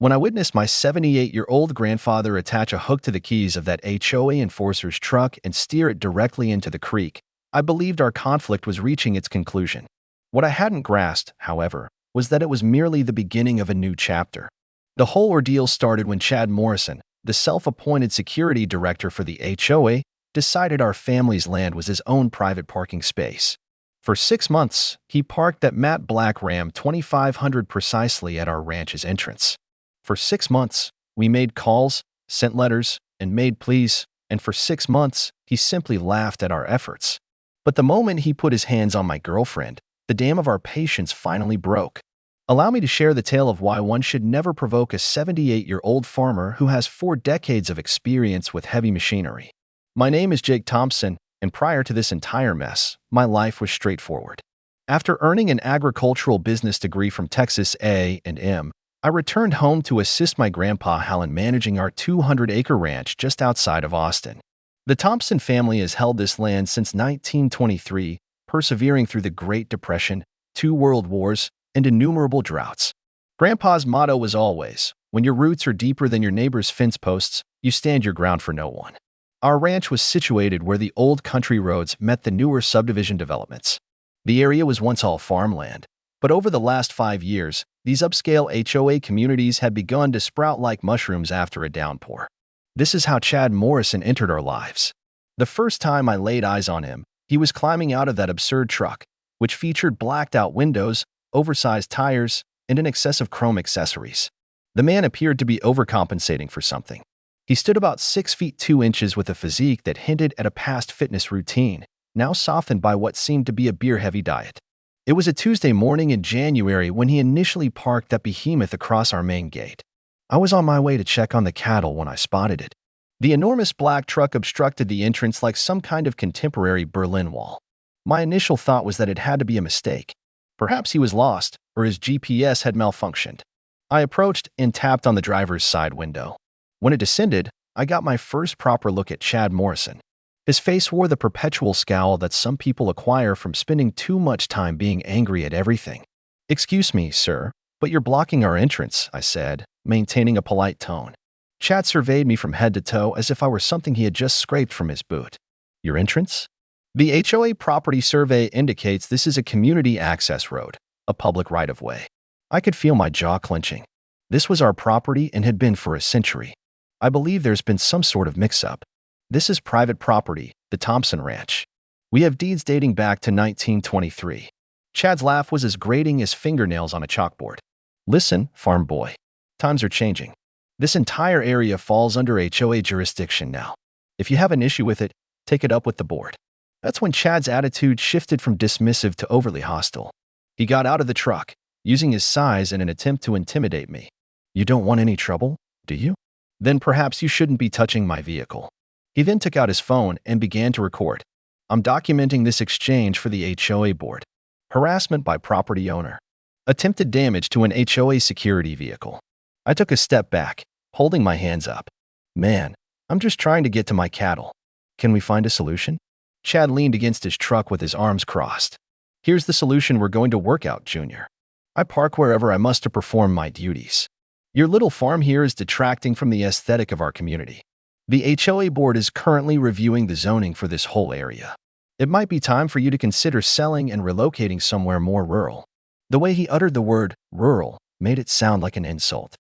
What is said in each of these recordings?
When I witnessed my 78-year-old grandfather attach a hook to the keys of that HOA enforcer's truck and steer it directly into the creek, I believed our conflict was reaching its conclusion. What I hadn't grasped, however, was that it was merely the beginning of a new chapter. The whole ordeal started when Chad Morrison, the self-appointed security director for the HOA, decided our family's land was his own private parking space. For 6 months, he parked that matte black Ram 2500 precisely at our ranch's entrance. For 6 months, we made calls, sent letters, and made pleas, and for 6 months, he simply laughed at our efforts. But the moment he put his hands on my girlfriend, the dam of our patience finally broke. Allow me to share the tale of why one should never provoke a 78-year-old farmer who has 4 decades of experience with heavy machinery. My name is Jake Thompson, and prior to this entire mess, my life was straightforward. After earning an agricultural business degree from Texas A&M, I returned home to assist my grandpa Hal in managing our 200-acre ranch just outside of Austin. The Thompson family has held this land since 1923, persevering through the Great Depression, 2 world wars, and innumerable droughts. Grandpa's motto was always, when your roots are deeper than your neighbor's fence posts, you stand your ground for no one. Our ranch was situated where the old country roads met the newer subdivision developments. The area was once all farmland, but over the last 5 years, these upscale HOA communities had begun to sprout like mushrooms after a downpour. This is how Chad Morrison entered our lives. The first time I laid eyes on him, he was climbing out of that absurd truck, which featured blacked-out windows, oversized tires, and an excess of chrome accessories. The man appeared to be overcompensating for something. He stood about 6 feet 2 inches with a physique that hinted at a past fitness routine, now softened by what seemed to be a beer-heavy diet. It was a Tuesday morning in January when he initially parked that behemoth across our main gate. I was on my way to check on the cattle when I spotted it. The enormous black truck obstructed the entrance like some kind of contemporary Berlin Wall. My initial thought was that it had to be a mistake. Perhaps he was lost, or his GPS had malfunctioned. I approached and tapped on the driver's side window. When it descended, I got my first proper look at Chad Morrison. His face wore the perpetual scowl that some people acquire from spending too much time being angry at everything. "Excuse me, sir, but you're blocking our entrance," I said, maintaining a polite tone. Chad surveyed me from head to toe as if I were something he had just scraped from his boot. "Your entrance?" "The HOA property survey indicates this is a community access road, a public right-of-way." I could feel my jaw clenching. This was our property and had been for a century. I believe there's been some sort of mix-up. This is private property, the Thompson Ranch. We have deeds dating back to 1923. Chad's laugh was as grating as fingernails on a chalkboard. "Listen, farm boy. Times are changing. This entire area falls under HOA jurisdiction now. If you have an issue with it, take it up with the board." That's when Chad's attitude shifted from dismissive to overly hostile. He got out of the truck, using his size in an attempt to intimidate me. "You don't want any trouble, do you? Then perhaps you shouldn't be touching my vehicle." He then took out his phone and began to record. "I'm documenting this exchange for the HOA board. Harassment by property owner. Attempted damage to an HOA security vehicle." I took a step back, holding my hands up. "Man, I'm just trying to get to my cattle. Can we find a solution?" Chad leaned against his truck with his arms crossed. "Here's the solution we're going to work out, Junior. I park wherever I must to perform my duties. Your little farm here is detracting from the aesthetic of our community. The HOA board is currently reviewing the zoning for this whole area. It might be time for you to consider selling and relocating somewhere more rural." The way he uttered the word rural made it sound like an insult.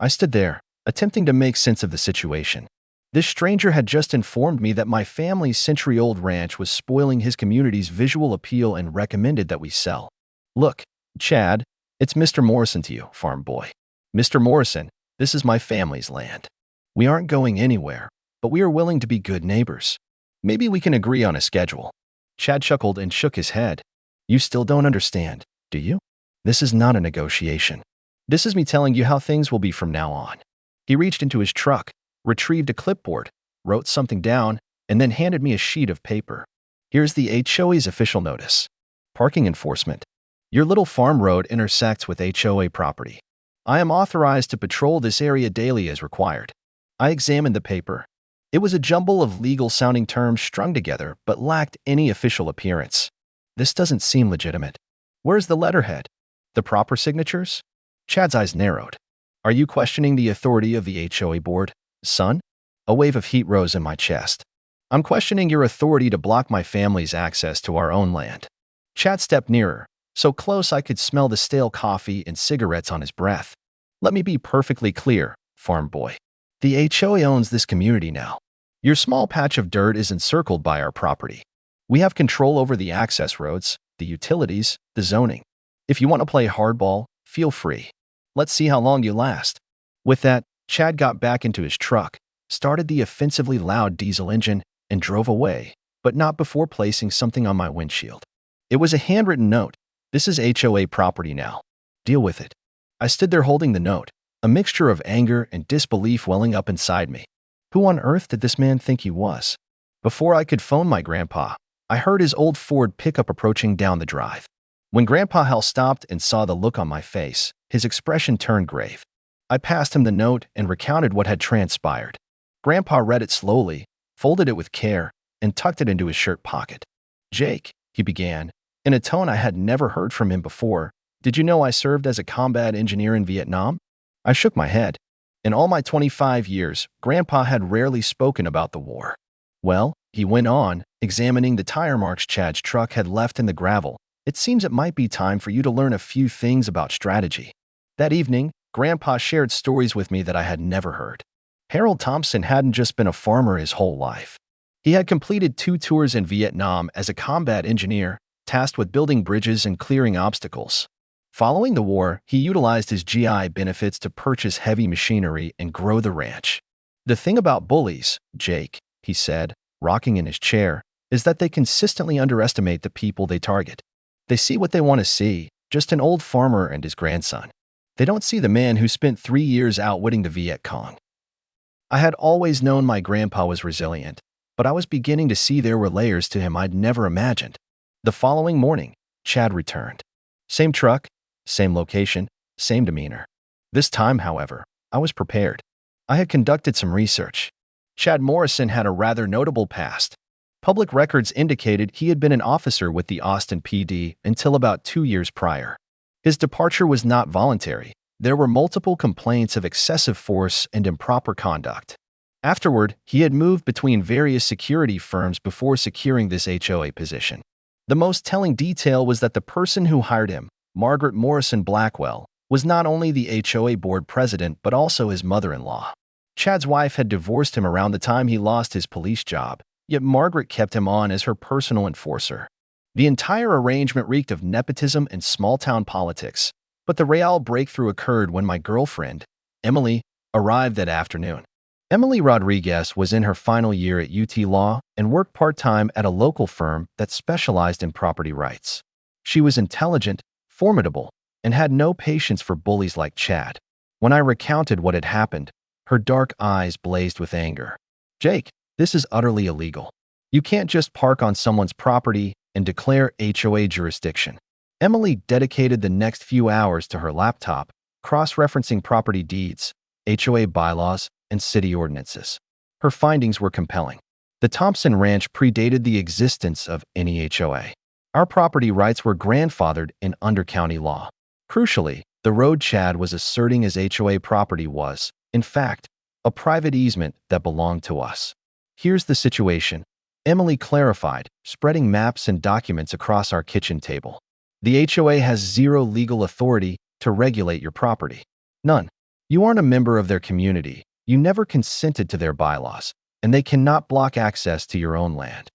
I stood there, attempting to make sense of the situation. This stranger had just informed me that my family's century-old ranch was spoiling his community's visual appeal and recommended that we sell. "Look, Chad, it's Mr. Morrison to you, farm boy. Mr. Morrison, this is my family's land. We aren't going anywhere, but we are willing to be good neighbors. Maybe we can agree on a schedule." Chad chuckled and shook his head. "You still don't understand, do you? This is not a negotiation. This is me telling you how things will be from now on." He reached into his truck, retrieved a clipboard, wrote something down, and then handed me a sheet of paper. "Here's the HOA's official notice. Parking enforcement. Your little farm road intersects with HOA property. I am authorized to patrol this area daily as required." I examined the paper. It was a jumble of legal-sounding terms strung together but lacked any official appearance. This doesn't seem legitimate. Where's the letterhead? The proper signatures? Chad's eyes narrowed. Are you questioning the authority of the HOA board, son? A wave of heat rose in my chest. I'm questioning your authority to block my family's access to our own land. Chad stepped nearer, so close I could smell the stale coffee and cigarettes on his breath. Let me be perfectly clear, farm boy. The HOA owns this community now. Your small patch of dirt is encircled by our property. We have control over the access roads, the utilities, the zoning. If you want to play hardball, feel free. Let's see how long you last. With that, Chad got back into his truck, started the offensively loud diesel engine, and drove away, but not before placing something on my windshield. It was a handwritten note. This is HOA property now. Deal with it. I stood there holding the note, a mixture of anger and disbelief welling up inside me. Who on earth did this man think he was? Before I could phone my grandpa, I heard his old Ford pickup approaching down the drive. When Grandpa Hal stopped and saw the look on my face, his expression turned grave. I passed him the note and recounted what had transpired. Grandpa read it slowly, folded it with care, and tucked it into his shirt pocket. "Jake," he began, in a tone I had never heard from him before, "did you know I served as a combat engineer in Vietnam?" I shook my head. In all my 25 years, Grandpa had rarely spoken about the war. "Well," he went on, examining the tire marks Chad's truck had left in the gravel, "it seems it might be time for you to learn a few things about strategy." That evening, Grandpa shared stories with me that I had never heard. Harold Thompson hadn't just been a farmer his whole life. He had completed 2 tours in Vietnam as a combat engineer, tasked with building bridges and clearing obstacles. Following the war, he utilized his GI benefits to purchase heavy machinery and grow the ranch. "The thing about bullies, Jake," he said, rocking in his chair, "is that they consistently underestimate the people they target. They see what they want to see, just an old farmer and his grandson. They don't see the man who spent 3 years outwitting the Viet Cong." I had always known my grandpa was resilient, but I was beginning to see there were layers to him I'd never imagined. The following morning, Chad returned. Same truck, same location, same demeanor. This time, however, I was prepared. I had conducted some research. Chad Morrison had a rather notable past. Public records indicated he had been an officer with the Austin PD until about 2 years prior. His departure was not voluntary. There were multiple complaints of excessive force and improper conduct. Afterward, he had moved between various security firms before securing this HOA position. The most telling detail was that the person who hired him, Margaret Morrison Blackwell, was not only the HOA board president but also his mother-in-law. Chad's wife had divorced him around the time he lost his police job, yet Margaret kept him on as her personal enforcer. The entire arrangement reeked of nepotism and small-town politics, but the real breakthrough occurred when my girlfriend, Emily, arrived that afternoon. Emily Rodriguez was in her final year at UT Law and worked part-time at a local firm that specialized in property rights. She was intelligent, formidable, and had no patience for bullies like Chad. When I recounted what had happened, her dark eyes blazed with anger. "Jake, this is utterly illegal. You can't just park on someone's property and declare HOA jurisdiction." Emily dedicated the next few hours to her laptop, cross-referencing property deeds, HOA bylaws, and city ordinances. Her findings were compelling. The Thompson Ranch predated the existence of any HOA. Our property rights were grandfathered in under-county law. Crucially, the road Chad was asserting as HOA property was, in fact, a private easement that belonged to us. "Here's the situation," Emily clarified, spreading maps and documents across our kitchen table. "The HOA has zero legal authority to regulate your property. None. You aren't a member of their community. You never consented to their bylaws, and they cannot block access to your own land."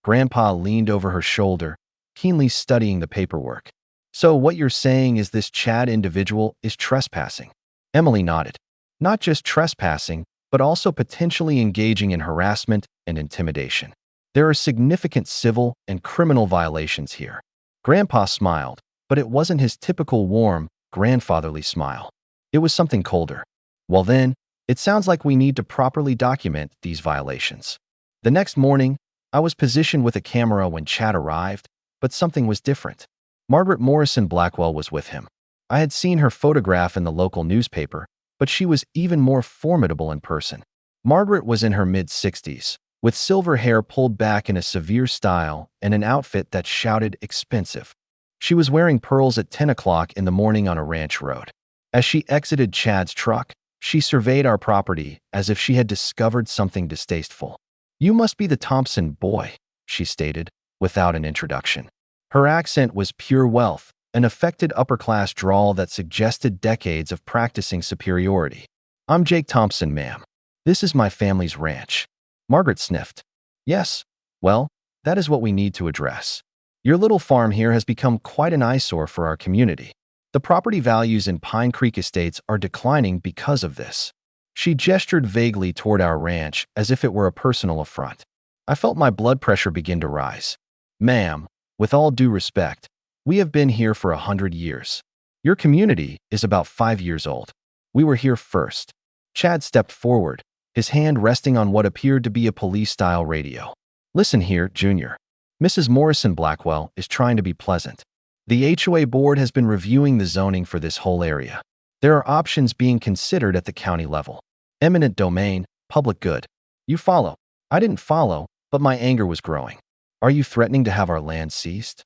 Grandpa leaned over her shoulder, keenly studying the paperwork. "So what you're saying is this Chad individual is trespassing?" Emily nodded. "Not just trespassing, but also potentially engaging in harassment and intimidation. There are significant civil and criminal violations here." Grandpa smiled, but it wasn't his typical warm, grandfatherly smile. It was something colder. "Well then, it sounds like we need to properly document these violations." The next morning, I was positioned with a camera when Chad arrived, but something was different. Margaret Morrison Blackwell was with him. I had seen her photograph in the local newspaper, but she was even more formidable in person. Margaret was in her mid-60s, with silver hair pulled back in a severe style and an outfit that shouted expensive. She was wearing pearls at 10 o'clock in the morning on a ranch road. As she exited Chad's truck, she surveyed our property as if she had discovered something distasteful. "You must be the Thompson boy," she stated, without an introduction. Her accent was pure wealth, an affected upper-class drawl that suggested decades of practicing superiority. "I'm Jake Thompson, ma'am. This is my family's ranch." Margaret sniffed. "Yes, well, that is what we need to address. Your little farm here has become quite an eyesore for our community. The property values in Pine Creek Estates are declining because of this." She gestured vaguely toward our ranch as if it were a personal affront. I felt my blood pressure begin to rise. "Ma'am, with all due respect, we have been here for 100 years. Your community is about 5 years old. We were here first." Chad stepped forward, his hand resting on what appeared to be a police-style radio. "Listen here, Junior. Mrs. Morrison Blackwell is trying to be pleasant. The HOA board has been reviewing the zoning for this whole area. There are options being considered at the county level. Eminent domain, public good. You follow." I didn't follow, but my anger was growing. "Are you threatening to have our land seized?"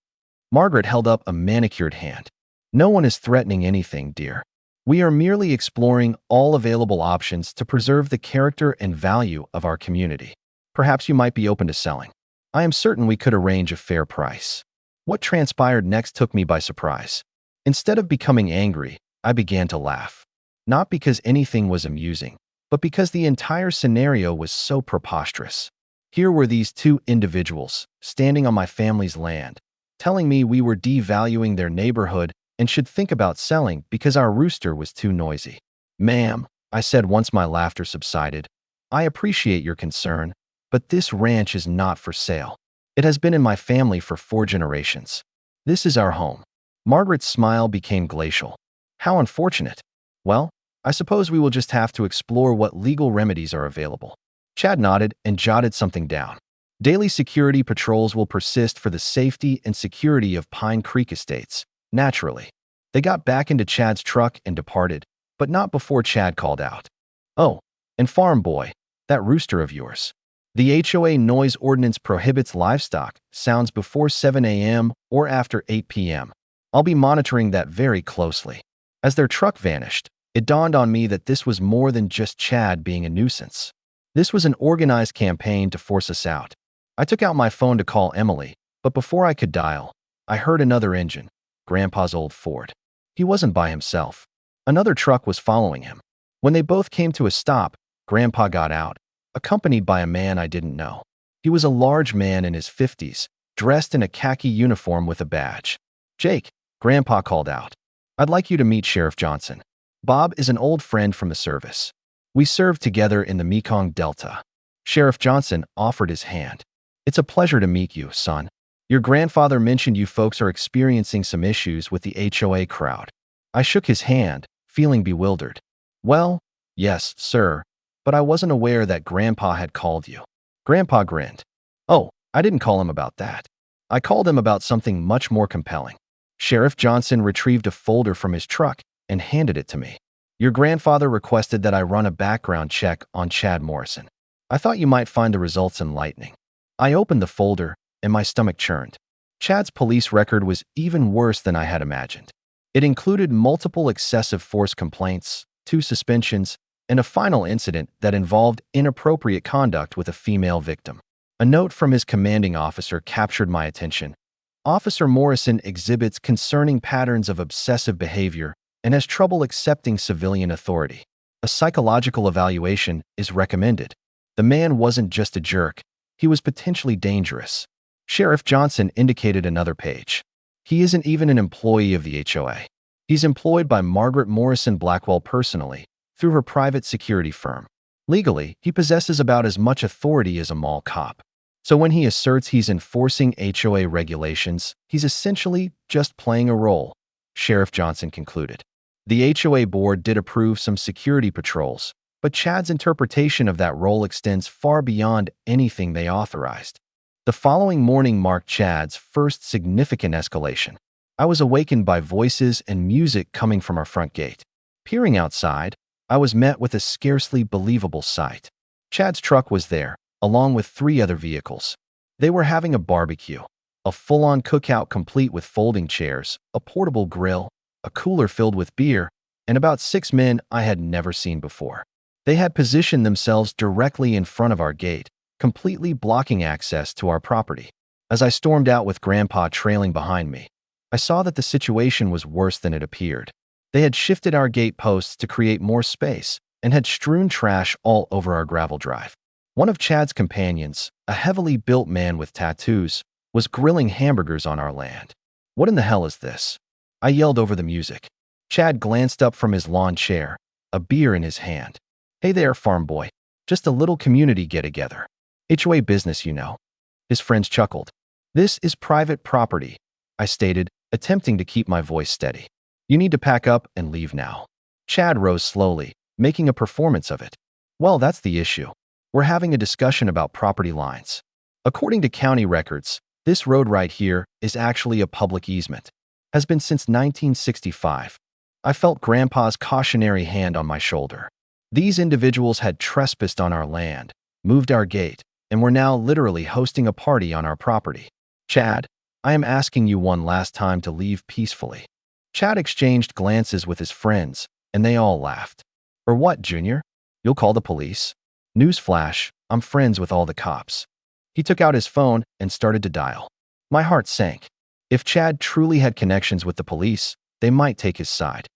Margaret held up a manicured hand. "No one is threatening anything, dear. We are merely exploring all available options to preserve the character and value of our community. Perhaps you might be open to selling. I am certain we could arrange a fair price." What transpired next took me by surprise. Instead of becoming angry, I began to laugh. Not because anything was amusing, but because the entire scenario was so preposterous. Here were these two individuals, standing on my family's land, telling me we were devaluing their neighborhood and should think about selling because our rooster was too noisy. "Ma'am," I said once my laughter subsided, "I appreciate your concern, but this ranch is not for sale. It has been in my family for 4 generations. This is our home." Margaret's smile became glacial. "How unfortunate. Well, I suppose we will just have to explore what legal remedies are available." Chad nodded and jotted something down. "Daily security patrols will persist for the safety and security of Pine Creek Estates." Naturally, they got back into Chad's truck and departed, but not before Chad called out, "Oh, and farm boy, that rooster of yours. The HOA noise ordinance prohibits livestock sounds before 7 a.m. or after 8 p.m. I'll be monitoring that very closely." As their truck vanished, it dawned on me that this was more than just Chad being a nuisance. This was an organized campaign to force us out. I took out my phone to call Emily, but before I could dial, I heard another engine, Grandpa's old Ford. He wasn't by himself. Another truck was following him. When they both came to a stop, Grandpa got out, accompanied by a man I didn't know. He was a large man in his 50s, dressed in a khaki uniform with a badge. "Jake," Grandpa called out, "I'd like you to meet Sheriff Johnson. Bob is an old friend from the service. We served together in the Mekong Delta." Sheriff Johnson offered his hand. "It's a pleasure to meet you, son. Your grandfather mentioned you folks are experiencing some issues with the HOA crowd." I shook his hand, feeling bewildered. "Well, yes, sir, but I wasn't aware that Grandpa had called you." Grandpa grinned. "Oh, I didn't call him about that. I called him about something much more compelling." Sheriff Johnson retrieved a folder from his truck and handed it to me. "Your grandfather requested that I run a background check on Chad Morrison. I thought you might find the results enlightening." I opened the folder, and my stomach churned. Chad's police record was even worse than I had imagined. It included multiple excessive force complaints, 2 suspensions, and a final incident that involved inappropriate conduct with a female victim. A note from his commanding officer captured my attention. "Officer Morrison exhibits concerning patterns of obsessive behavior and has trouble accepting civilian authority. A psychological evaluation is recommended." The man wasn't just a jerk, he was potentially dangerous. Sheriff Johnson indicated another page. "He isn't even an employee of the HOA. He's employed by Margaret Morrison Blackwell personally, through her private security firm. Legally, he possesses about as much authority as a mall cop. So when he asserts he's enforcing HOA regulations, he's essentially just playing a role," Sheriff Johnson concluded. "The HOA board did approve some security patrols, but Chad's interpretation of that role extends far beyond anything they authorized." The following morning marked Chad's first significant escalation. I was awakened by voices and music coming from our front gate. Peering outside, I was met with a scarcely believable sight. Chad's truck was there, along with 3 other vehicles. They were having a barbecue, a full-on cookout complete with folding chairs, a portable grill, a cooler filled with beer, and about 6 men I had never seen before. They had positioned themselves directly in front of our gate, completely blocking access to our property. As I stormed out with Grandpa trailing behind me, I saw that the situation was worse than it appeared. They had shifted our gate posts to create more space and had strewn trash all over our gravel drive. One of Chad's companions, a heavily built man with tattoos, was grilling hamburgers on our land. "What in the hell is this?" I yelled over the music. Chad glanced up from his lawn chair, a beer in his hand. "Hey there, farm boy. Just a little community get-together. HOA business, you know." His friends chuckled. "This is private property," I stated, attempting to keep my voice steady. "You need to pack up and leave now." Chad rose slowly, making a performance of it. "Well, that's the issue. We're having a discussion about property lines. According to county records, this road right here is actually a public easement. Has been since 1965. I felt Grandpa's cautionary hand on my shoulder. These individuals had trespassed on our land, moved our gate, and were now literally hosting a party on our property. "Chad, I am asking you one last time to leave peacefully." Chad exchanged glances with his friends, and they all laughed. "Or what, Junior? You'll call the police?" Newsflash, I'm friends with all the cops. He took out his phone and started to dial. My heart sank. If Chad truly had connections with the police, they might take his side.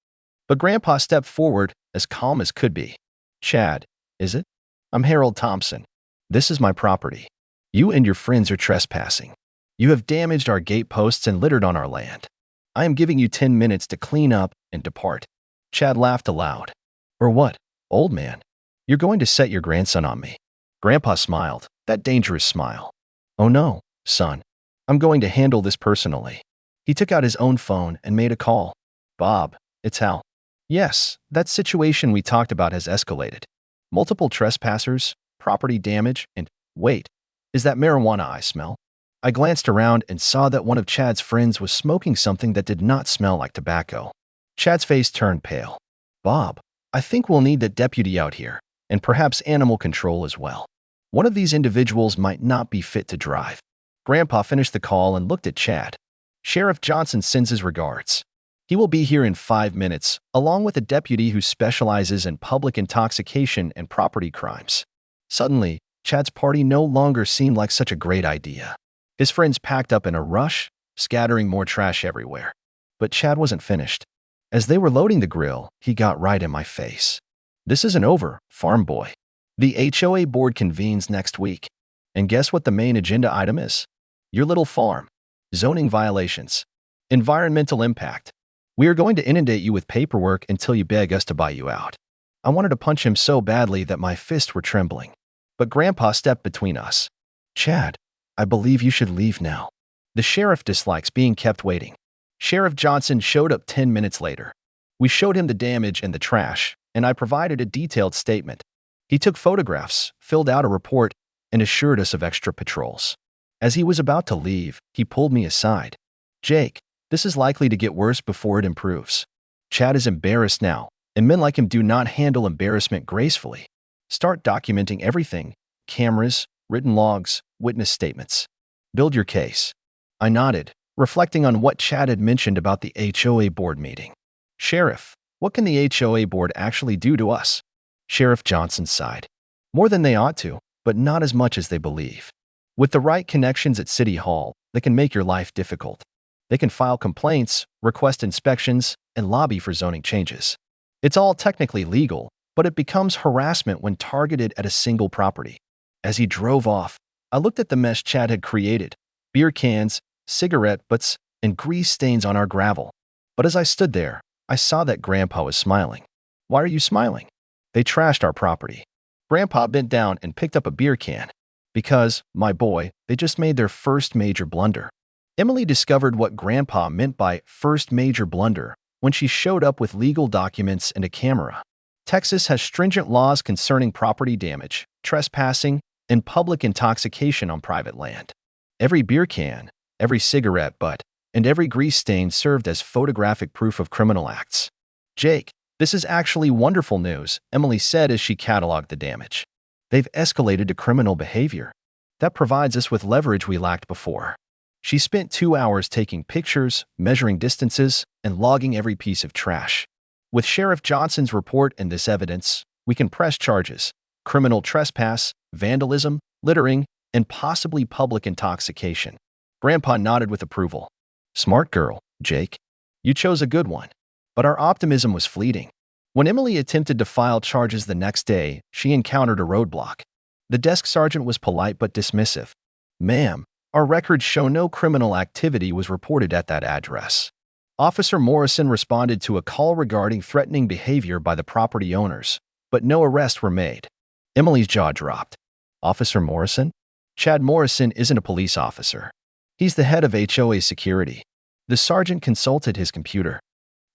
But Grandpa stepped forward, as calm as could be. "Chad, is it? I'm Harold Thompson. This is my property. You and your friends are trespassing. You have damaged our gate posts and littered on our land. I am giving you 10 minutes to clean up and depart." Chad laughed aloud. "Or what, old man? You're going to set your grandson on me." Grandpa smiled, that dangerous smile. "Oh no, son. I'm going to handle this personally." He took out his own phone and made a call. "Bob, it's Hal. Yes, that situation we talked about has escalated. Multiple trespassers, property damage, and wait, is that marijuana I smell?" I glanced around and saw that one of Chad's friends was smoking something that did not smell like tobacco. Chad's face turned pale. "Bob, I think we'll need the deputy out here, and perhaps animal control as well. One of these individuals might not be fit to drive." Grandpa finished the call and looked at Chad. "Sheriff Johnson sends his regards. He will be here in 5 minutes, along with a deputy who specializes in public intoxication and property crimes." Suddenly, Chad's party no longer seemed like such a great idea. His friends packed up in a rush, scattering more trash everywhere. But Chad wasn't finished. As they were loading the grill, he got right in my face. "This isn't over, farm boy. The HOA board convenes next week. And guess what the main agenda item is? Your little farm. Zoning violations. Environmental impact. We are going to inundate you with paperwork until you beg us to buy you out." I wanted to punch him so badly that my fists were trembling. But Grandpa stepped between us. "Chad, I believe you should leave now. The sheriff dislikes being kept waiting." Sheriff Johnson showed up 10 minutes later. We showed him the damage and the trash, and I provided a detailed statement. He took photographs, filled out a report, and assured us of extra patrols. As he was about to leave, he pulled me aside. "Jake, this is likely to get worse before it improves. Chad is embarrassed now, and men like him do not handle embarrassment gracefully. Start documenting everything: cameras, written logs, witness statements. Build your case." I nodded, reflecting on what Chad had mentioned about the HOA board meeting. "Sheriff, what can the HOA board actually do to us?" Sheriff Johnson sighed. "More than they ought to, but not as much as they believe. With the right connections at City Hall, they can make your life difficult. They can file complaints, request inspections, and lobby for zoning changes. It's all technically legal, but it becomes harassment when targeted at a single property." As he drove off, I looked at the mess Chad had created: beer cans, cigarette butts, and grease stains on our gravel. But as I stood there, I saw that Grandpa was smiling. "Why are you smiling?" "They trashed our property." Grandpa bent down and picked up a beer can. "Because, my boy, they just made their first major blunder." Emily discovered what Grandpa meant by first major blunder when she showed up with legal documents and a camera. Texas has stringent laws concerning property damage, trespassing, and public intoxication on private land. Every beer can, every cigarette butt, and every grease stain served as photographic proof of criminal acts. "Jake, this is actually wonderful news," Emily said as she cataloged the damage. "They've escalated to criminal behavior. That provides us with leverage we lacked before." She spent 2 hours taking pictures, measuring distances, and logging every piece of trash. With Sheriff Johnson's report and this evidence, we can press charges: criminal trespass, vandalism, littering, and possibly public intoxication. Grandpa nodded with approval. Smart girl, Jake. You chose a good one. But our optimism was fleeting. When Emily attempted to file charges the next day, she encountered a roadblock. The desk sergeant was polite but dismissive. Ma'am, our records show no criminal activity was reported at that address. Officer Morrison responded to a call regarding threatening behavior by the property owners, but no arrests were made. Emily's jaw dropped. Officer Morrison? Chad Morrison isn't a police officer. He's the head of HOA security. The sergeant consulted his computer.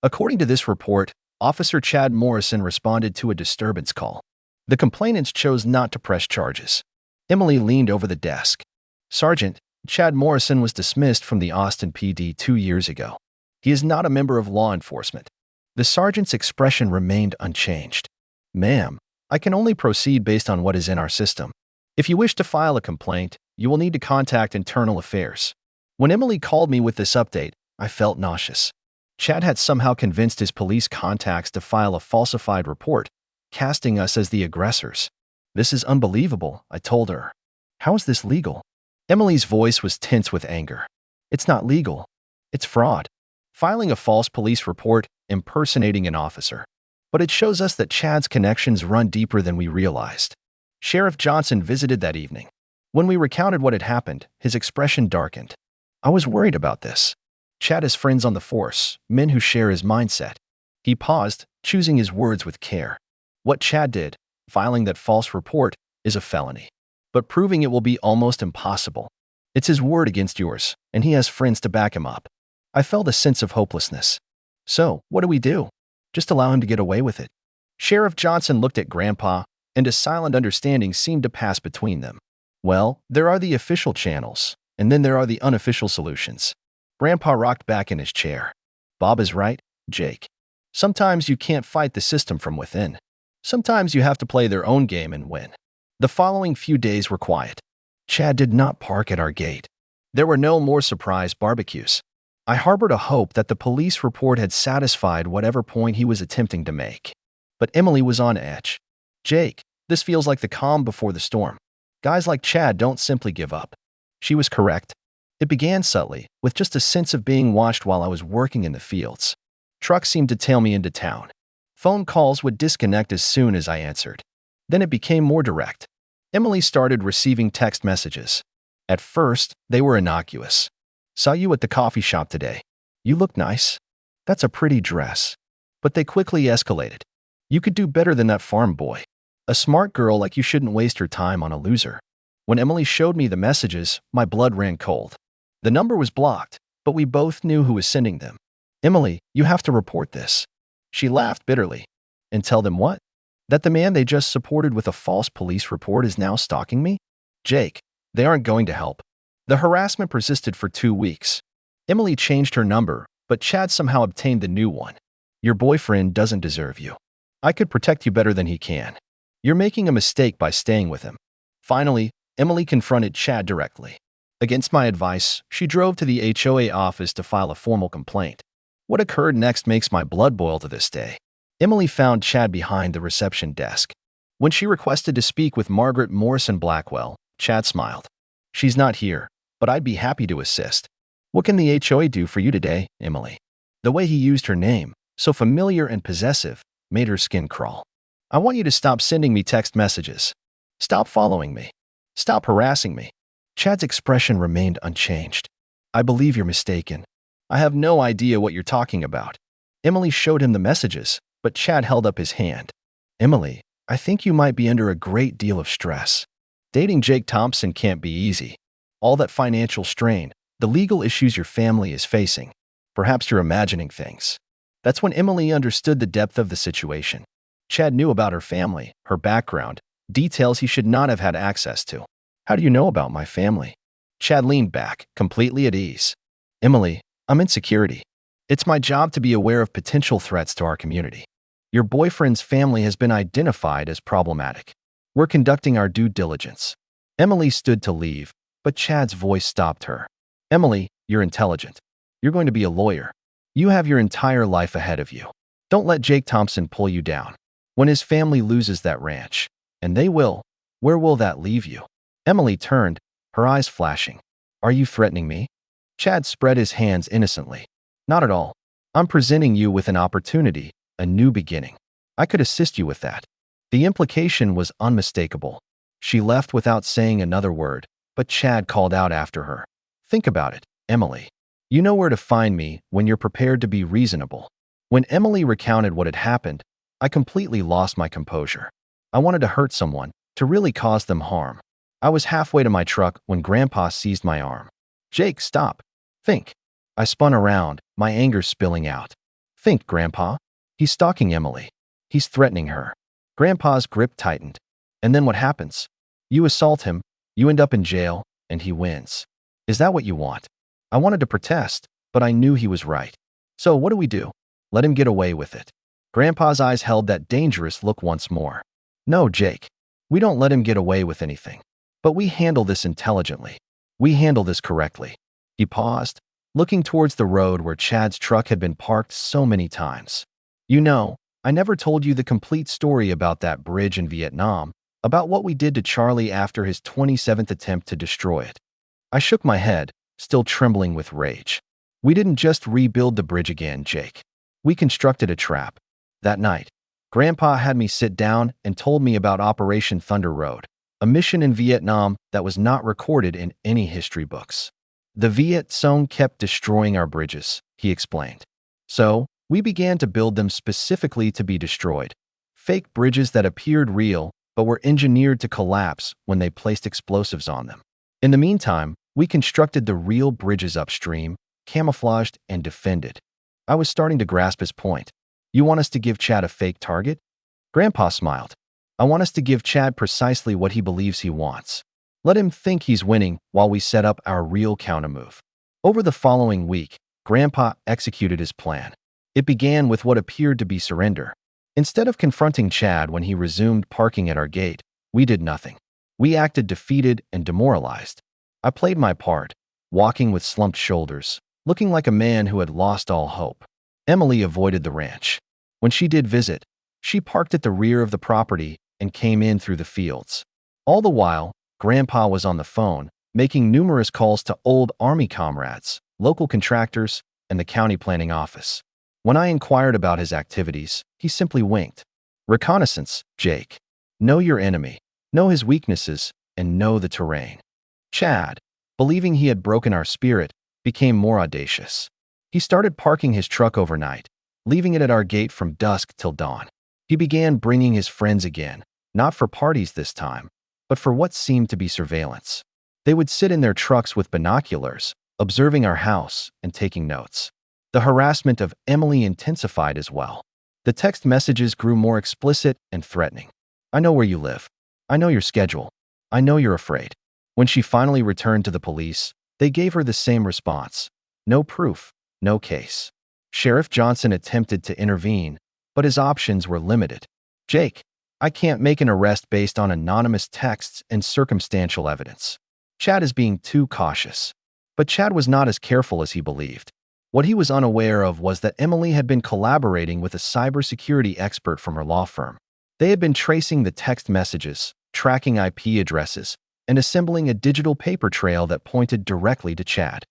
According to this report, Officer Chad Morrison responded to a disturbance call. The complainants chose not to press charges. Emily leaned over the desk. Sergeant, Chad Morrison was dismissed from the Austin PD 2 years ago. He is not a member of law enforcement. The sergeant's expression remained unchanged. Ma'am, I can only proceed based on what is in our system. If you wish to file a complaint, you will need to contact Internal Affairs. When Emily called me with this update, I felt nauseous. Chad had somehow convinced his police contacts to file a falsified report, casting us as the aggressors. This is unbelievable, I told her. How is this legal? Emily's voice was tense with anger. It's not legal. It's fraud. Filing a false police report, impersonating an officer. But it shows us that Chad's connections run deeper than we realized. Sheriff Johnson visited that evening. When we recounted what had happened, his expression darkened. I was worried about this. Chad has friends on the force, men who share his mindset. He paused, choosing his words with care. What Chad did, filing that false report, is a felony. But proving it will be almost impossible. It's his word against yours, and he has friends to back him up. I felt a sense of hopelessness. So, what do we do? Just allow him to get away with it? Sheriff Johnson looked at Grandpa, and a silent understanding seemed to pass between them. Well, there are the official channels, and then there are the unofficial solutions. Grandpa rocked back in his chair. Bob is right, Jake. Sometimes you can't fight the system from within. Sometimes you have to play their own game and win. The following few days were quiet. Chad did not park at our gate. There were no more surprise barbecues. I harbored a hope that the police report had satisfied whatever point he was attempting to make. But Emily was on edge. Jake, this feels like the calm before the storm. Guys like Chad don't simply give up. She was correct. It began subtly, with just a sense of being watched while I was working in the fields. Trucks seemed to tail me into town. Phone calls would disconnect as soon as I answered. Then it became more direct. Emily started receiving text messages. At first, they were innocuous. Saw you at the coffee shop today. You look nice. That's a pretty dress. But they quickly escalated. You could do better than that farm boy. A smart girl like you shouldn't waste her time on a loser. When Emily showed me the messages, my blood ran cold. The number was blocked, but we both knew who was sending them. Emily, you have to report this. She laughed bitterly. And tell them what? That the man they just supported with a false police report is now stalking me? Jake, they aren't going to help. The harassment persisted for 2 weeks. Emily changed her number, but Chad somehow obtained the new one. Your boyfriend doesn't deserve you. I could protect you better than he can. You're making a mistake by staying with him. Finally, Emily confronted Chad directly. Against my advice, she drove to the HOA office to file a formal complaint. What occurred next makes my blood boil to this day. Emily found Chad behind the reception desk. When she requested to speak with Margaret Morrison Blackwell, Chad smiled. She's not here, but I'd be happy to assist. What can the HOA do for you today, Emily? The way he used her name, so familiar and possessive, made her skin crawl. I want you to stop sending me text messages. Stop following me. Stop harassing me. Chad's expression remained unchanged. I believe you're mistaken. I have no idea what you're talking about. Emily showed him the messages, but Chad held up his hand. Emily, I think you might be under a great deal of stress. Dating Jake Thompson can't be easy. All that financial strain, the legal issues your family is facing. Perhaps you're imagining things. That's when Emily understood the depth of the situation. Chad knew about her family, her background, details he should not have had access to. How do you know about my family? Chad leaned back, completely at ease. Emily, I'm in security. It's my job to be aware of potential threats to our community. Your boyfriend's family has been identified as problematic. We're conducting our due diligence. Emily stood to leave, but Chad's voice stopped her. Emily, you're intelligent. You're going to be a lawyer. You have your entire life ahead of you. Don't let Jake Thompson pull you down. When his family loses that ranch, and they will, where will that leave you? Emily turned, her eyes flashing. Are you threatening me? Chad spread his hands innocently. Not at all. I'm presenting you with an opportunity, a new beginning. I could assist you with that. The implication was unmistakable. She left without saying another word, but Chad called out after her. Think about it, Emily. You know where to find me when you're prepared to be reasonable. When Emily recounted what had happened, I completely lost my composure. I wanted to hurt someone, to really cause them harm. I was halfway to my truck when Grandpa seized my arm. Jake, stop. Think. I spun around, my anger spilling out. Think, Grandpa. He's stalking Emily. He's threatening her. Grandpa's grip tightened. And then what happens? You assault him, you end up in jail, and he wins. Is that what you want? I wanted to protest, but I knew he was right. So what do we do? Let him get away with it. Grandpa's eyes held that dangerous look once more. No, Jake. We don't let him get away with anything. But we handle this intelligently. We handle this correctly. He paused, looking towards the road where Chad's truck had been parked so many times. You know, I never told you the complete story about that bridge in Vietnam, about what we did to Charlie after his 27th attempt to destroy it. I shook my head, still trembling with rage. We didn't just rebuild the bridge again, Jake. We constructed a trap. That night, Grandpa had me sit down and told me about Operation Thunder Road, a mission in Vietnam that was not recorded in any history books. The Viet Cong kept destroying our bridges, he explained. So, we began to build them specifically to be destroyed. Fake bridges that appeared real, but were engineered to collapse when they placed explosives on them. In the meantime, we constructed the real bridges upstream, camouflaged and defended. I was starting to grasp his point. You want us to give Chad a fake target? Grandpa smiled. I want us to give Chad precisely what he believes he wants. Let him think he's winning while we set up our real countermove. Over the following week, Grandpa executed his plan. It began with what appeared to be surrender. Instead of confronting Chad when he resumed parking at our gate, we did nothing. We acted defeated and demoralized. I played my part, walking with slumped shoulders, looking like a man who had lost all hope. Emily avoided the ranch. When she did visit, she parked at the rear of the property and came in through the fields. All the while, Grandpa was on the phone, making numerous calls to old Army comrades, local contractors, and the county planning office. When I inquired about his activities, he simply winked. Reconnaissance, Jake. Know your enemy, know his weaknesses, and know the terrain. Chad, believing he had broken our spirit, became more audacious. He started parking his truck overnight, leaving it at our gate from dusk till dawn. He began bringing his friends again, not for parties this time, but for what seemed to be surveillance. They would sit in their trucks with binoculars, observing our house and taking notes. The harassment of Emily intensified as well. The text messages grew more explicit and threatening. I know where you live. I know your schedule. I know you're afraid. When she finally returned to the police, they gave her the same response. No proof, no case. Sheriff Johnson attempted to intervene, but his options were limited. Jake, I can't make an arrest based on anonymous texts and circumstantial evidence. Chad is being too cautious. But Chad was not as careful as he believed. What he was unaware of was that Emily had been collaborating with a cybersecurity expert from her law firm. They had been tracing the text messages, tracking IP addresses, and assembling a digital paper trail that pointed directly to Chad.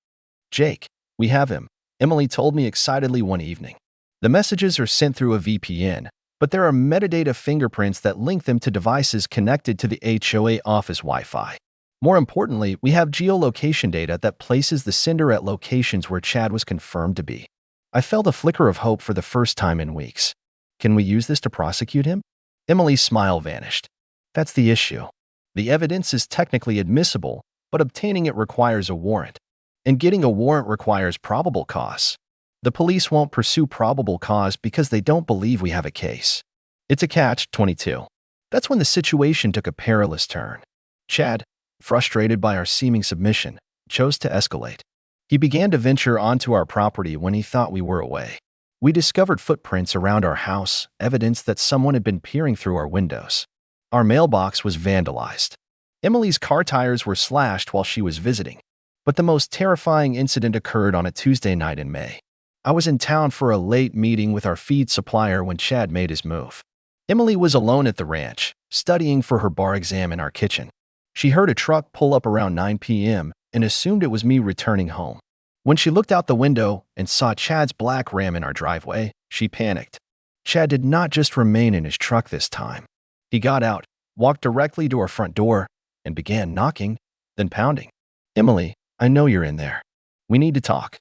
Jake, we have him, Emily told me excitedly one evening. The messages are sent through a VPN, but there are metadata fingerprints that link them to devices connected to the HOA office Wi-Fi. More importantly, we have geolocation data that places the sender at locations where Chad was confirmed to be. I felt a flicker of hope for the first time in weeks. Can we use this to prosecute him? Emily's smile vanished. That's the issue. The evidence is technically admissible, but obtaining it requires a warrant. And getting a warrant requires probable cause. The police won't pursue probable cause because they don't believe we have a case. It's a catch-22. That's when the situation took a perilous turn. Chad, frustrated by our seeming submission, chose to escalate. He began to venture onto our property when he thought we were away. We discovered footprints around our house, evidence that someone had been peering through our windows. Our mailbox was vandalized. Emily's car tires were slashed while she was visiting. But the most terrifying incident occurred on a Tuesday night in May. I was in town for a late meeting with our feed supplier when Chad made his move. Emily was alone at the ranch, studying for her bar exam in our kitchen. She heard a truck pull up around 9 p.m. and assumed it was me returning home. When she looked out the window and saw Chad's black Ram in our driveway, she panicked. Chad did not just remain in his truck this time. He got out, walked directly to our front door, and began knocking, then pounding. "Emily, I know you're in there. We need to talk."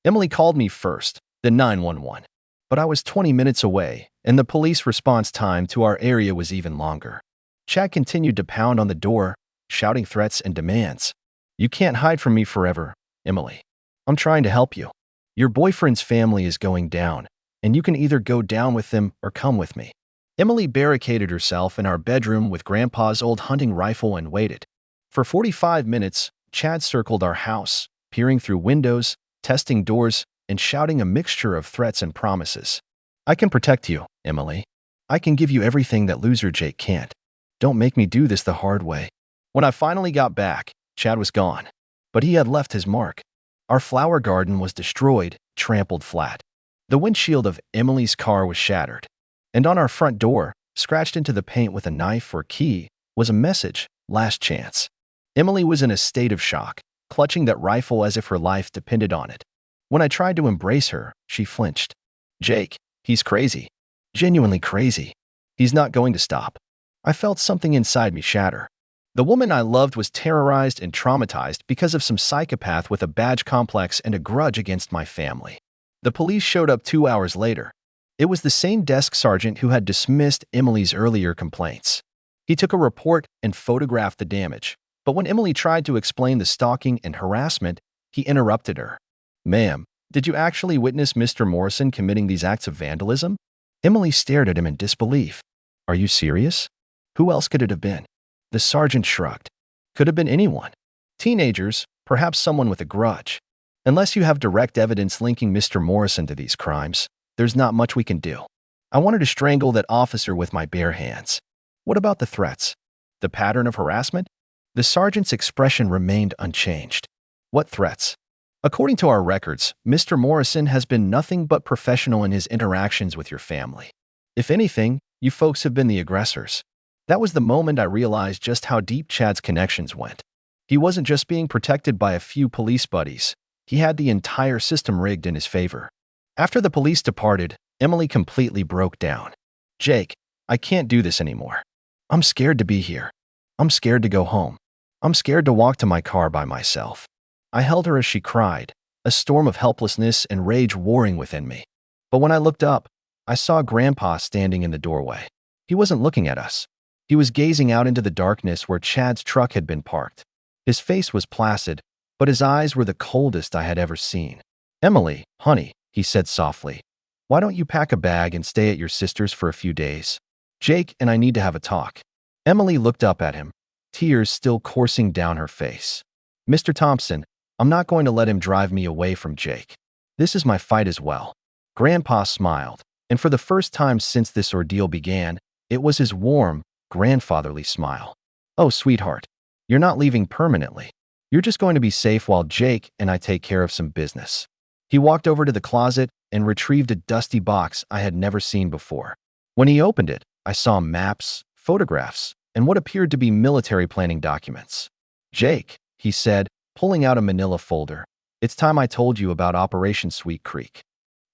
Emily called me first, then 911. But I was 20 minutes away, and the police response time to our area was even longer. Chad continued to pound on the door, shouting threats and demands. "You can't hide from me forever, Emily. I'm trying to help you. Your boyfriend's family is going down, and you can either go down with them or come with me." Emily barricaded herself in our bedroom with Grandpa's old hunting rifle and waited. For 45 minutes, Chad circled our house, peering through windows, testing doors, and shouting a mixture of threats and promises. "I can protect you, Emily. I can give you everything that loser Jake can't. Don't make me do this the hard way." When I finally got back, Chad was gone, but he had left his mark. Our flower garden was destroyed, trampled flat. The windshield of Emily's car was shattered, and on our front door, scratched into the paint with a knife or key, was a message, "Last chance." Emily was in a state of shock, clutching that rifle as if her life depended on it. When I tried to embrace her, she flinched. "Jake, he's crazy. Genuinely crazy. He's not going to stop." I felt something inside me shatter. The woman I loved was terrorized and traumatized because of some psychopath with a badge complex and a grudge against my family. The police showed up 2 hours later. It was the same desk sergeant who had dismissed Emily's earlier complaints. He took a report and photographed the damage, but when Emily tried to explain the stalking and harassment, he interrupted her. "Ma'am, did you actually witness Mr. Morrison committing these acts of vandalism?" Emily stared at him in disbelief. "Are you serious? Who else could it have been?" The sergeant shrugged. "Could have been anyone. Teenagers, perhaps someone with a grudge. Unless you have direct evidence linking Mr. Morrison to these crimes, there's not much we can do. I wanted to strangle that officer with my bare hands." "What about the threats? The pattern of harassment?" The sergeant's expression remained unchanged. "What threats?" "According to our records, Mr. Morrison has been nothing but professional in his interactions with your family. If anything, you folks have been the aggressors." That was the moment I realized just how deep Chad's connections went. He wasn't just being protected by a few police buddies. He had the entire system rigged in his favor. After the police departed, Emily completely broke down. "Jake, I can't do this anymore. I'm scared to be here. I'm scared to go home. I'm scared to walk to my car by myself." I held her as she cried, a storm of helplessness and rage warring within me. But when I looked up, I saw Grandpa standing in the doorway. He wasn't looking at us. He was gazing out into the darkness where Chad's truck had been parked. His face was placid, but his eyes were the coldest I had ever seen. "Emily, honey," he said softly, "why don't you pack a bag and stay at your sister's for a few days? Jake and I need to have a talk." Emily looked up at him, tears still coursing down her face. "Mr. Thompson, I'm not going to let him drive me away from Jake. This is my fight as well." Grandpa smiled, and for the first time since this ordeal began, it was his warm, grandfatherly smile. "Oh, sweetheart, you're not leaving permanently. You're just going to be safe while Jake and I take care of some business." He walked over to the closet and retrieved a dusty box I had never seen before. When he opened it, I saw maps, photographs, and what appeared to be military planning documents. "Jake," he said, pulling out a manila folder, "it's time I told you about Operation Sweet Creek."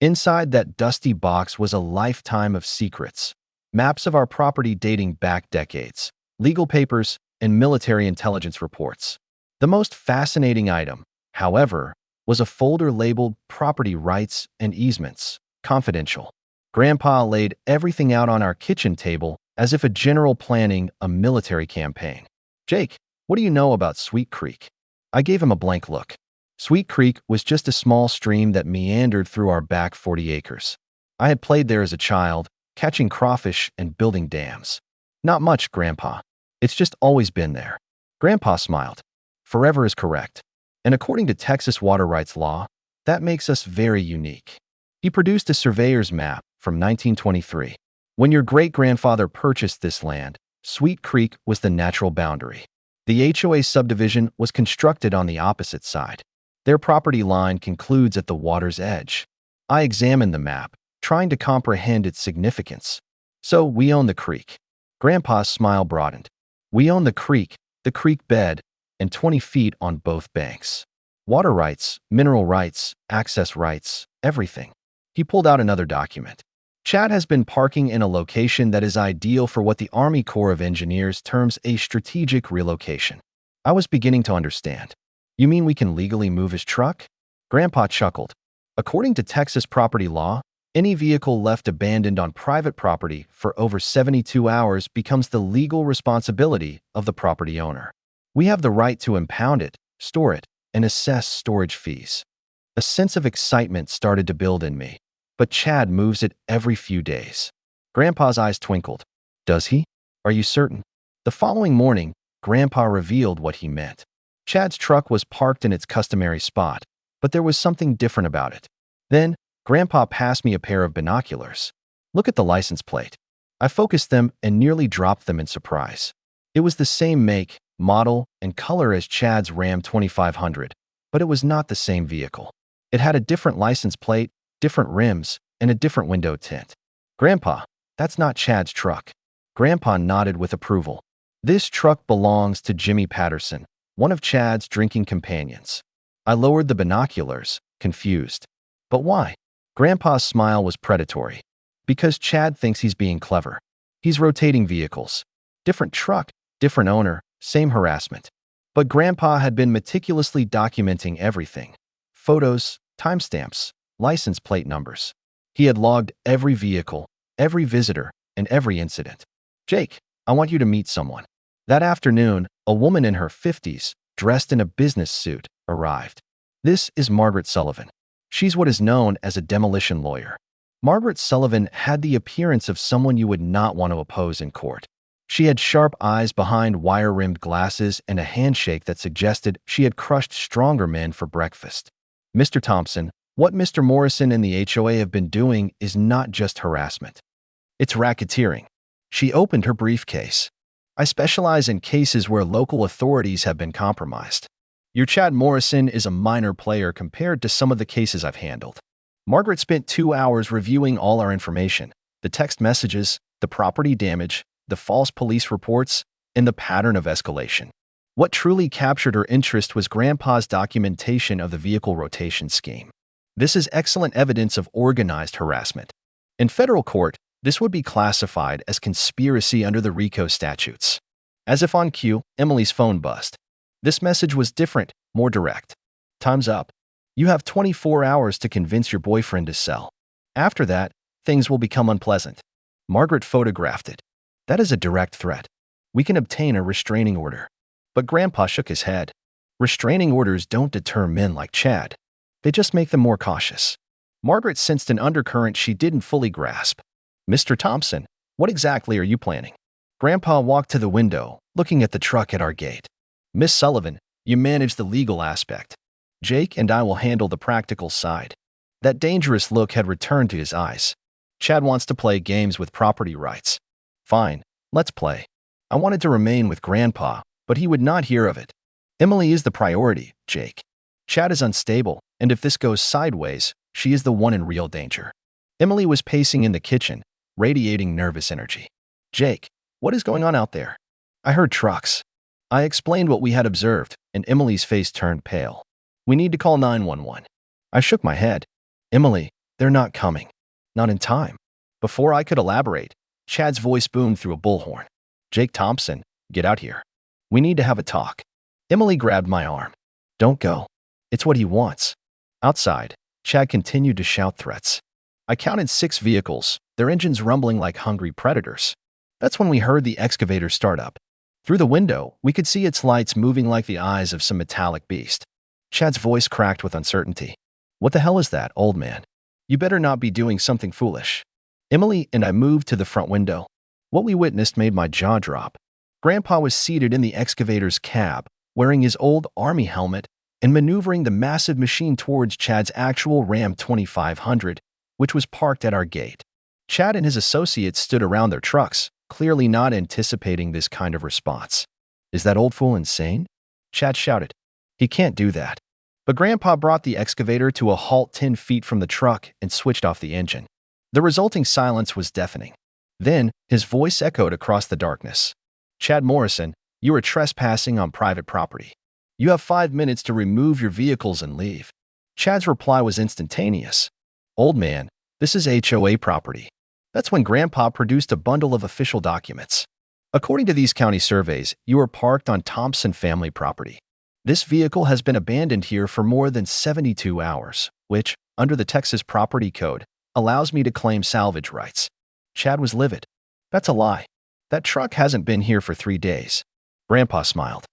Inside that dusty box was a lifetime of secrets. Maps of our property dating back decades, legal papers, and military intelligence reports. The most fascinating item, however, was a folder labeled Property Rights and Easements, Confidential. Grandpa laid everything out on our kitchen table as if a general planning a military campaign. "Jake, what do you know about Sweet Creek?" I gave him a blank look. Sweet Creek was just a small stream that meandered through our back 40 acres. I had played there as a child, catching crawfish and building dams. "Not much, Grandpa. It's just always been there." Grandpa smiled. "Forever is correct. And according to Texas water rights law, that makes us very unique." He produced a surveyor's map from 1923. When your great-grandfather purchased this land, Sweet Creek was the natural boundary. The HOA subdivision was constructed on the opposite side. Their property line concludes at the water's edge. I examined the map, trying to comprehend its significance. So, we own the creek. Grandpa's smile broadened. We own the creek bed, and 20 feet on both banks. Water rights, mineral rights, access rights, everything. He pulled out another document. Chad has been parking in a location that is ideal for what the Army Corps of Engineers terms a strategic relocation. I was beginning to understand. You mean we can legally move his truck? Grandpa chuckled. According to Texas property law, any vehicle left abandoned on private property for over 72 hours becomes the legal responsibility of the property owner. We have the right to impound it, store it, and assess storage fees. A sense of excitement started to build in me. But Chad moves it every few days. Grandpa's eyes twinkled. Does he? Are you certain? The following morning, Grandpa revealed what he meant. Chad's truck was parked in its customary spot, but there was something different about it. Then, Grandpa passed me a pair of binoculars. Look at the license plate. I focused them and nearly dropped them in surprise. It was the same make, model, and color as Chad's Ram 2500, but it was not the same vehicle. It had a different license plate, different rims, and a different window tint. Grandpa, that's not Chad's truck. Grandpa nodded with approval. This truck belongs to Jimmy Patterson, one of Chad's drinking companions. I lowered the binoculars, confused. But why? Grandpa's smile was predatory. Because Chad thinks he's being clever. He's rotating vehicles. Different truck, different owner, same harassment. But Grandpa had been meticulously documenting everything. Photos, timestamps, license plate numbers. He had logged every vehicle, every visitor, and every incident. Jake, I want you to meet someone. That afternoon, a woman in her 50s, dressed in a business suit, arrived. This is Margaret Sullivan. She's what is known as a demolition lawyer. Margaret Sullivan had the appearance of someone you would not want to oppose in court. She had sharp eyes behind wire-rimmed glasses and a handshake that suggested she had crushed stronger men for breakfast. Mr. Thompson, what Mr. Morrison and the HOA have been doing is not just harassment. It's racketeering. She opened her briefcase. I specialize in cases where local authorities have been compromised. Your Chad Morrison is a minor player compared to some of the cases I've handled. Margaret spent 2 hours reviewing all our information, the text messages, the property damage, the false police reports, and the pattern of escalation. What truly captured her interest was Grandpa's documentation of the vehicle rotation scheme. This is excellent evidence of organized harassment. In federal court, this would be classified as conspiracy under the RICO statutes. As if on cue, Emily's phone buzzed. This message was different, more direct. Time's up. You have 24 hours to convince your boyfriend to sell. After that, things will become unpleasant. Margaret photographed it. That is a direct threat. We can obtain a restraining order. But Grandpa shook his head. Restraining orders don't deter men like Chad. They just make them more cautious. Margaret sensed an undercurrent she didn't fully grasp. Mr. Thompson, what exactly are you planning? Grandpa walked to the window, looking at the truck at our gate. Miss Sullivan, you manage the legal aspect. Jake and I will handle the practical side. That dangerous look had returned to his eyes. Chad wants to play games with property rights. Fine, let's play. I wanted to remain with Grandpa, but he would not hear of it. Emily is the priority, Jake. Chad is unstable, and if this goes sideways, she is the one in real danger. Emily was pacing in the kitchen, radiating nervous energy. Jake, what is going on out there? I heard trucks. I explained what we had observed, and Emily's face turned pale. We need to call 911. I shook my head. Emily, they're not coming. Not in time. Before I could elaborate, Chad's voice boomed through a bullhorn. Jake Thompson, get out here. We need to have a talk. Emily grabbed my arm. Don't go. It's what he wants. Outside, Chad continued to shout threats. I counted 6 vehicles, their engines rumbling like hungry predators. That's when we heard the excavator start up. Through the window, we could see its lights moving like the eyes of some metallic beast. Chad's voice cracked with uncertainty. What the hell is that, old man? You better not be doing something foolish. Emily and I moved to the front window. What we witnessed made my jaw drop. Grandpa was seated in the excavator's cab, wearing his old army helmet and maneuvering the massive machine towards Chad's actual Ram 2500, which was parked at our gate. Chad and his associates stood around their trucks, clearly not anticipating this kind of response. Is that old fool insane? Chad shouted. He can't do that. But Grandpa brought the excavator to a halt 10 feet from the truck and switched off the engine. The resulting silence was deafening. Then, his voice echoed across the darkness. "Chad Morrison, you are trespassing on private property. You have 5 minutes to remove your vehicles and leave." Chad's reply was instantaneous. "Old man, this is HOA property." That's when Grandpa produced a bundle of official documents. "According to these county surveys, you are parked on Thompson family property. This vehicle has been abandoned here for more than 72 hours, which, under the Texas Property Code, allows me to claim salvage rights." Chad was livid. "That's a lie. That truck hasn't been here for 3 days." Grandpa smiled.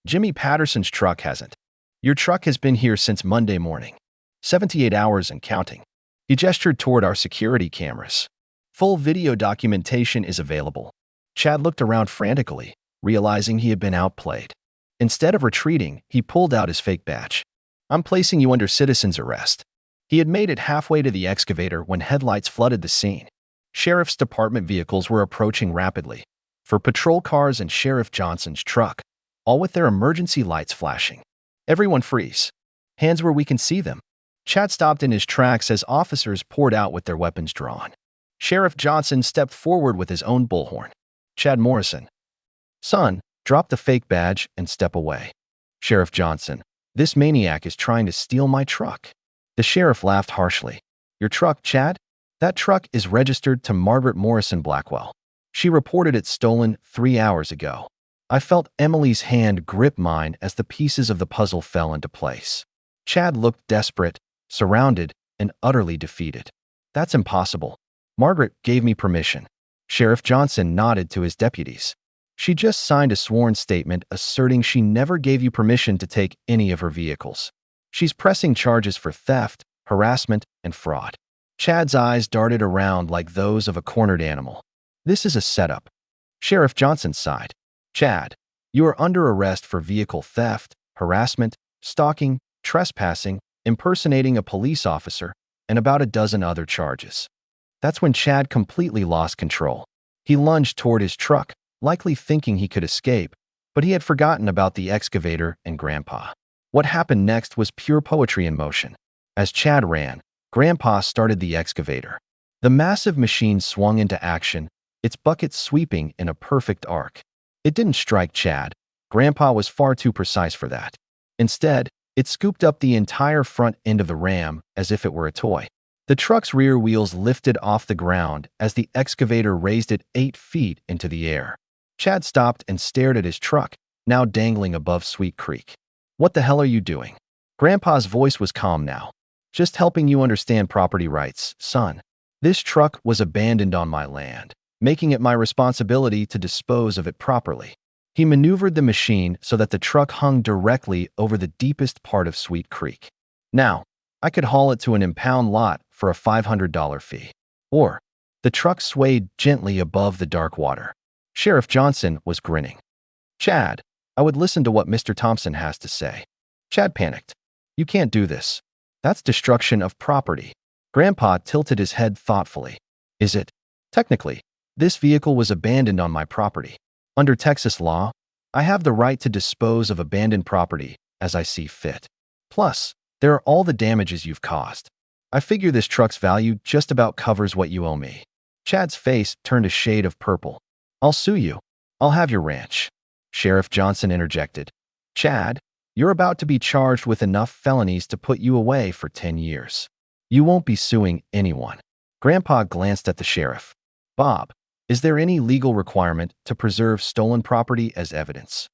"Jimmy Patterson's truck hasn't. Your truck has been here since Monday morning. 78 hours and counting." He gestured toward our security cameras. "Full video documentation is available." Chad looked around frantically, realizing he had been outplayed. Instead of retreating, he pulled out his fake badge. "I'm placing you under citizen's arrest." He had made it halfway to the excavator when headlights flooded the scene. Sheriff's department vehicles were approaching rapidly. For patrol cars and Sheriff Johnson's truck, all with their emergency lights flashing. "Everyone freeze. Hands where we can see them." Chad stopped in his tracks as officers poured out with their weapons drawn. Sheriff Johnson stepped forward with his own bullhorn. "Chad Morrison, son, drop the fake badge and step away." "Sheriff Johnson, this maniac is trying to steal my truck." The sheriff laughed harshly. "Your truck, Chad? That truck is registered to Margaret Morrison Blackwell. She reported it stolen 3 hours ago." I felt Emily's hand grip mine as the pieces of the puzzle fell into place. Chad looked desperate, surrounded, and utterly defeated. "That's impossible. Margaret gave me permission." Sheriff Johnson nodded to his deputies. "She just signed a sworn statement asserting she never gave you permission to take any of her vehicles. She's pressing charges for theft, harassment, and fraud." Chad's eyes darted around like those of a cornered animal. "This is a setup." Sheriff Johnson sighed. "Chad, you are under arrest for vehicle theft, harassment, stalking, trespassing, impersonating a police officer, and about a dozen other charges." That's when Chad completely lost control. He lunged toward his truck, likely thinking he could escape, but he had forgotten about the excavator and Grandpa. What happened next was pure poetry in motion. As Chad ran, Grandpa started the excavator. The massive machine swung into action, its bucket sweeping in a perfect arc. It didn't strike Chad. Grandpa was far too precise for that. Instead, it scooped up the entire front end of the ram as if it were a toy. The truck's rear wheels lifted off the ground as the excavator raised it 8 feet into the air. Chad stopped and stared at his truck, now dangling above Sweet Creek. "What the hell are you doing?" Grandpa's voice was calm now. "Just helping you understand property rights, son. This truck was abandoned on my land, making it my responsibility to dispose of it properly." He maneuvered the machine so that the truck hung directly over the deepest part of Sweet Creek. "Now, I could haul it to an impound lot for a $500 fee. Or," the truck swayed gently above the dark water. Sheriff Johnson was grinning. "Chad, I would listen to what Mr. Thompson has to say." Chad panicked. "You can't do this. That's destruction of property." Grandpa tilted his head thoughtfully. "Is it? Technically, this vehicle was abandoned on my property. Under Texas law, I have the right to dispose of abandoned property as I see fit. Plus, there are all the damages you've caused. I figure this truck's value just about covers what you owe me." Chad's face turned a shade of purple. "I'll sue you. I'll have your ranch." Sheriff Johnson interjected. "Chad, you're about to be charged with enough felonies to put you away for 10 years. You won't be suing anyone." Grandpa glanced at the sheriff. "Bob, is there any legal requirement to preserve stolen property as evidence?"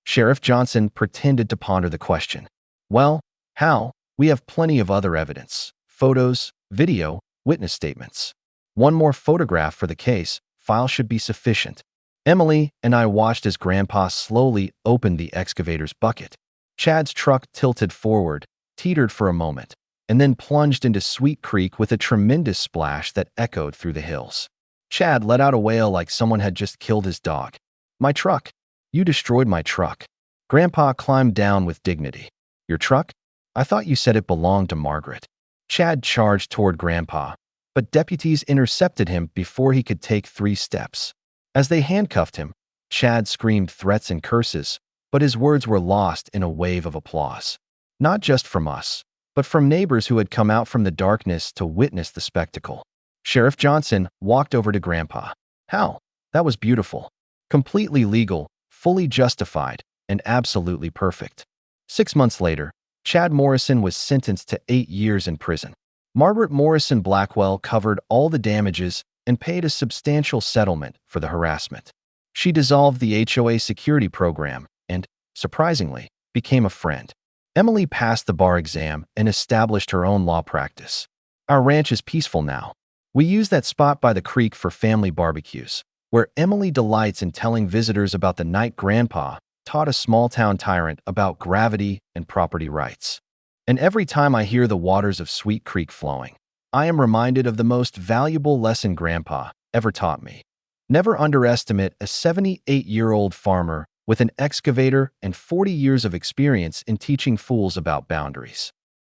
Sheriff Johnson pretended to ponder the question. "Well, Hal, we have plenty of other evidence. Photos, video, witness statements. One more photograph for the case file should be sufficient." Emily and I watched as Grandpa slowly opened the excavator's bucket. Chad's truck tilted forward, teetered for a moment, and then plunged into Sweet Creek with a tremendous splash that echoed through the hills. Chad let out a wail like someone had just killed his dog. "My truck! You destroyed my truck." Grandpa climbed down with dignity. "Your truck? I thought you said it belonged to Margaret." Chad charged toward Grandpa, but deputies intercepted him before he could take 3 steps. As they handcuffed him, Chad screamed threats and curses, but his words were lost in a wave of applause. not just from us, but from neighbors who had come out from the darkness to witness the spectacle. Sheriff Johnson walked over to Grandpa. How? That was beautiful. Completely legal, fully justified, and absolutely perfect. 6 months later, Chad Morrison was sentenced to 8 years in prison. Margaret Morrison Blackwell covered all the damages and paid a substantial settlement for the harassment. She dissolved the HOA security program and, surprisingly, became a friend. Emily passed the bar exam and established her own law practice. Our ranch is peaceful now. We use that spot by the creek for family barbecues, where Emily delights in telling visitors about the night Grandpa taught a small-town tyrant about gravity and property rights. And every time I hear the waters of Sweet Creek flowing, I am reminded of the most valuable lesson Grandpa ever taught me. Never underestimate a 78-year-old farmer with an excavator and 40 years of experience in teaching fools about boundaries.